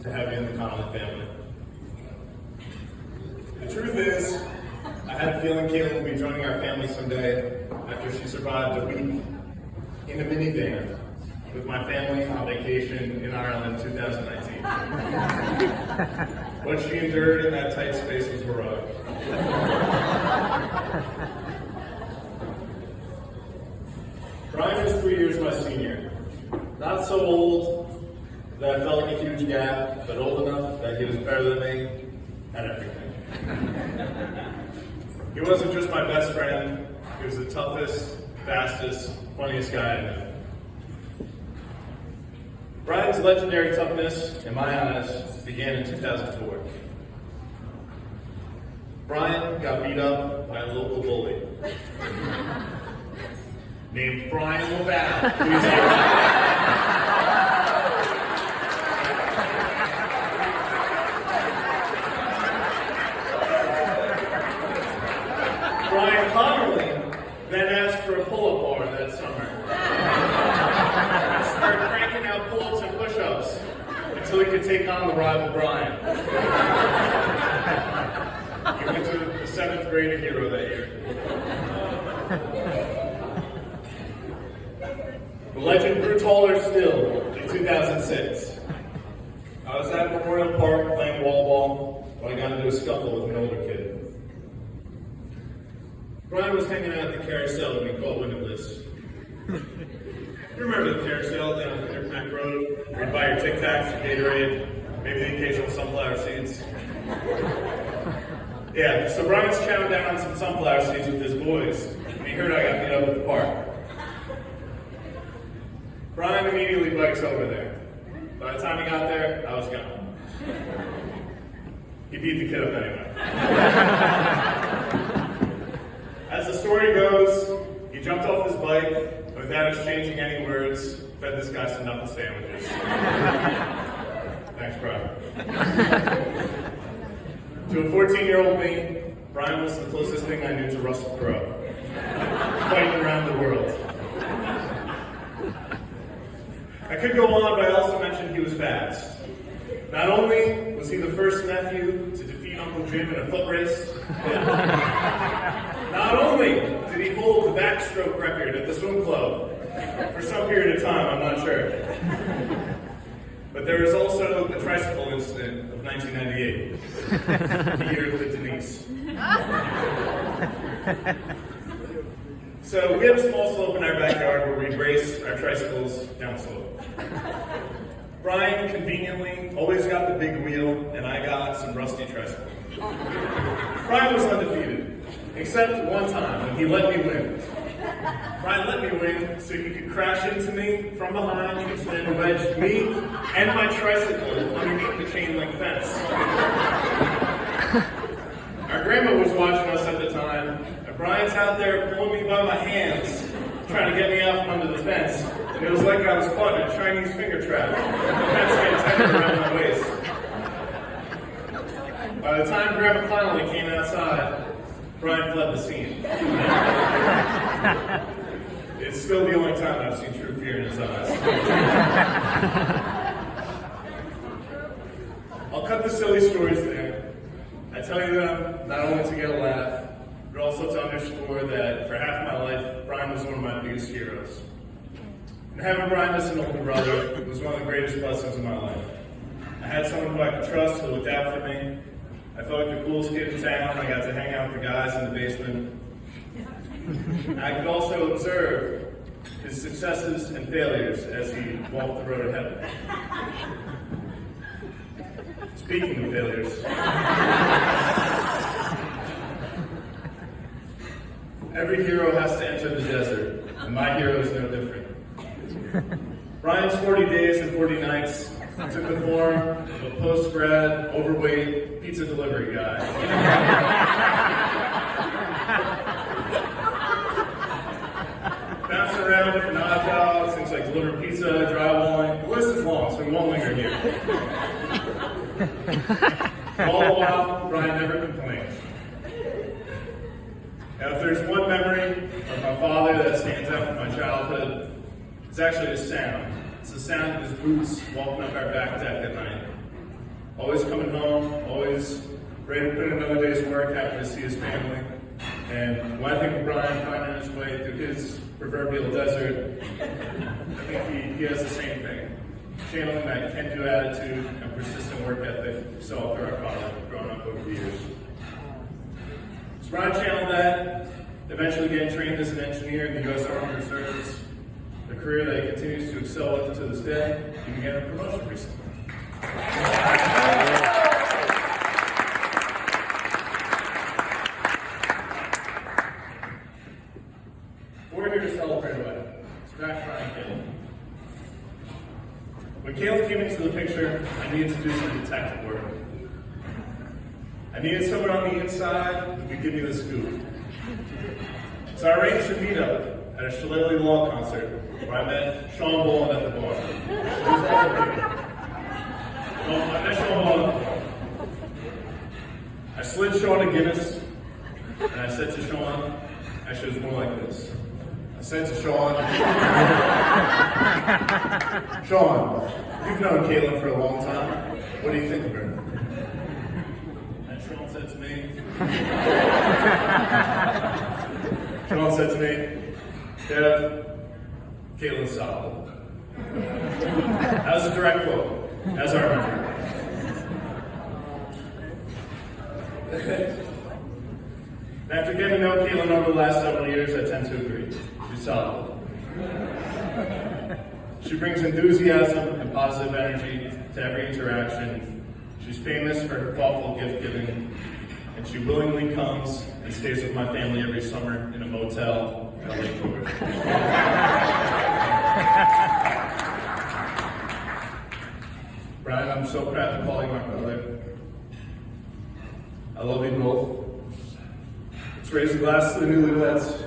To have you in the Connolly family. The truth is, I had a feeling Caitlin would be joining our family someday after she survived a week in a minivan with my family on vacation in Ireland in 2019. What she endured in that tight space was heroic. Brian was 3 years my senior. Not so old that I felt like a huge gap, but old enough that he was better than me at everything. He wasn't just my best friend, he was the toughest, fastest, funniest guy I knew. Brian's legendary toughness, in my eyes, began in 2004. Brian got beat up by a local bully named Brian LaValle. Brian Connolly then asked for a pull-up bar that summer. He started cranking out pull-ups and push-ups until he could take on the rival Brian. He went to the 7th grade, a hero that year. The legend grew taller still in 2006. I was at Memorial Park playing wall ball when I got into a scuffle with an older kid. Brian was hanging out at the carousel when he caught wind of this. You remember the carousel down on Interconnect Road, where you'd buy your Tic Tacs, your Gatorade, maybe the occasional sunflower seeds? Yeah, so Brian's chowing down on some sunflower seeds with his boys, and he heard I got beat up at the park. Brian immediately bikes over there. By the time he got there, I was gone. He beat the kid up anyway. As the story goes, he jumped off his bike and without exchanging any words, fed this guy some knuckle sandwiches. Thanks, Brian. To a 14-year-old me, Brian was the closest thing I knew to Russell Crowe, fighting around the world. I could go on, but I also mentioned he was fast. Not only was he the first nephew to defeat Uncle Jim in a foot race, not only did he hold the backstroke record at the swim club for some period of time, I'm not sure, but there was also the tricycle incident of 1998, the year of the Denise. So we have a small slope in our backyard where we race our tricycles down the slope. Brian conveniently always got the big wheel, and I got some rusty tricycle. Brian was undefeated, except one time when he let me win. Brian let me win so he could crash into me from behind and then wedge me and my tricycle underneath the chain link fence. Our grandma was watching us at the time, and Brian's out there pulling me by my hands, trying to get me out from under the fence. And it was like I was caught in a Chinese finger trap. The fence got tighter around my waist. By the time Grandma Connolly came outside, Brian fled the scene. It's still the only time I've seen true fear in his eyes. I'll cut the silly stories there. I tell you them not only to get a laugh, but also to underscore that for half my life, Brian was one of my biggest heroes. And having Brian as an older brother was one of the greatest blessings of my life. I had someone who I could trust, who looked out for me. I felt like the coolest kid in town. I got to hang out with the guys in the basement. And I could also observe his successes and failures as he walked the road ahead of me. Speaking of failures, every hero has to enter the desert, and my hero is no different. Brian's 40 days and 40 nights took the form of a post-grad, overweight pizza delivery guy. Bouncing around different odd jobs, things like delivering pizza, drywalling. The list is long, so we won't linger here. All the while, Brian never complained. Now, if there's one memory of my father that stands out from my childhood, it's actually a sound. It's the sound of his boots walking up our back deck at night. always coming home, always ready to put in another day's work, happy to see his family. And when I think of Brian finding his way through his proverbial desert, I think he has the same thing. Channeling that can-do attitude and persistent work ethic we saw through our father growing up over the years. So Brian channeled that, eventually getting trained as an engineer in the U.S. Army Reserves, a career that he continues to excel with to this day. He began a promotion recently. We're here to celebrate a wedding. So that's Brian Caleb. When Caleb came into the picture, I needed to do some detective work. I needed someone on the inside who could give me the scoop. So I arranged a meetup at a Shillelagh Law concert where I met Sean Boland at the bar. I met Sean Boland at the bar. I slid Sean a Guinness, and I said to Sean, actually it was more like this. I said to Sean, Sean, you've known Caitlin for a long time. What do you think of her? And Sean said to me, Dev, Caitlin's solid. That was a direct quote, as I remember. After getting to know Caitlin over the last several years, I tend to agree. She's solid. She brings enthusiasm and positive energy to every interaction. She's famous for her thoughtful gift giving, and she willingly comes and stays with my family every summer in a motel at Lake George. Brian, I'm so proud to call you my brother. I love you both. Let's raise a glass to the newlyweds.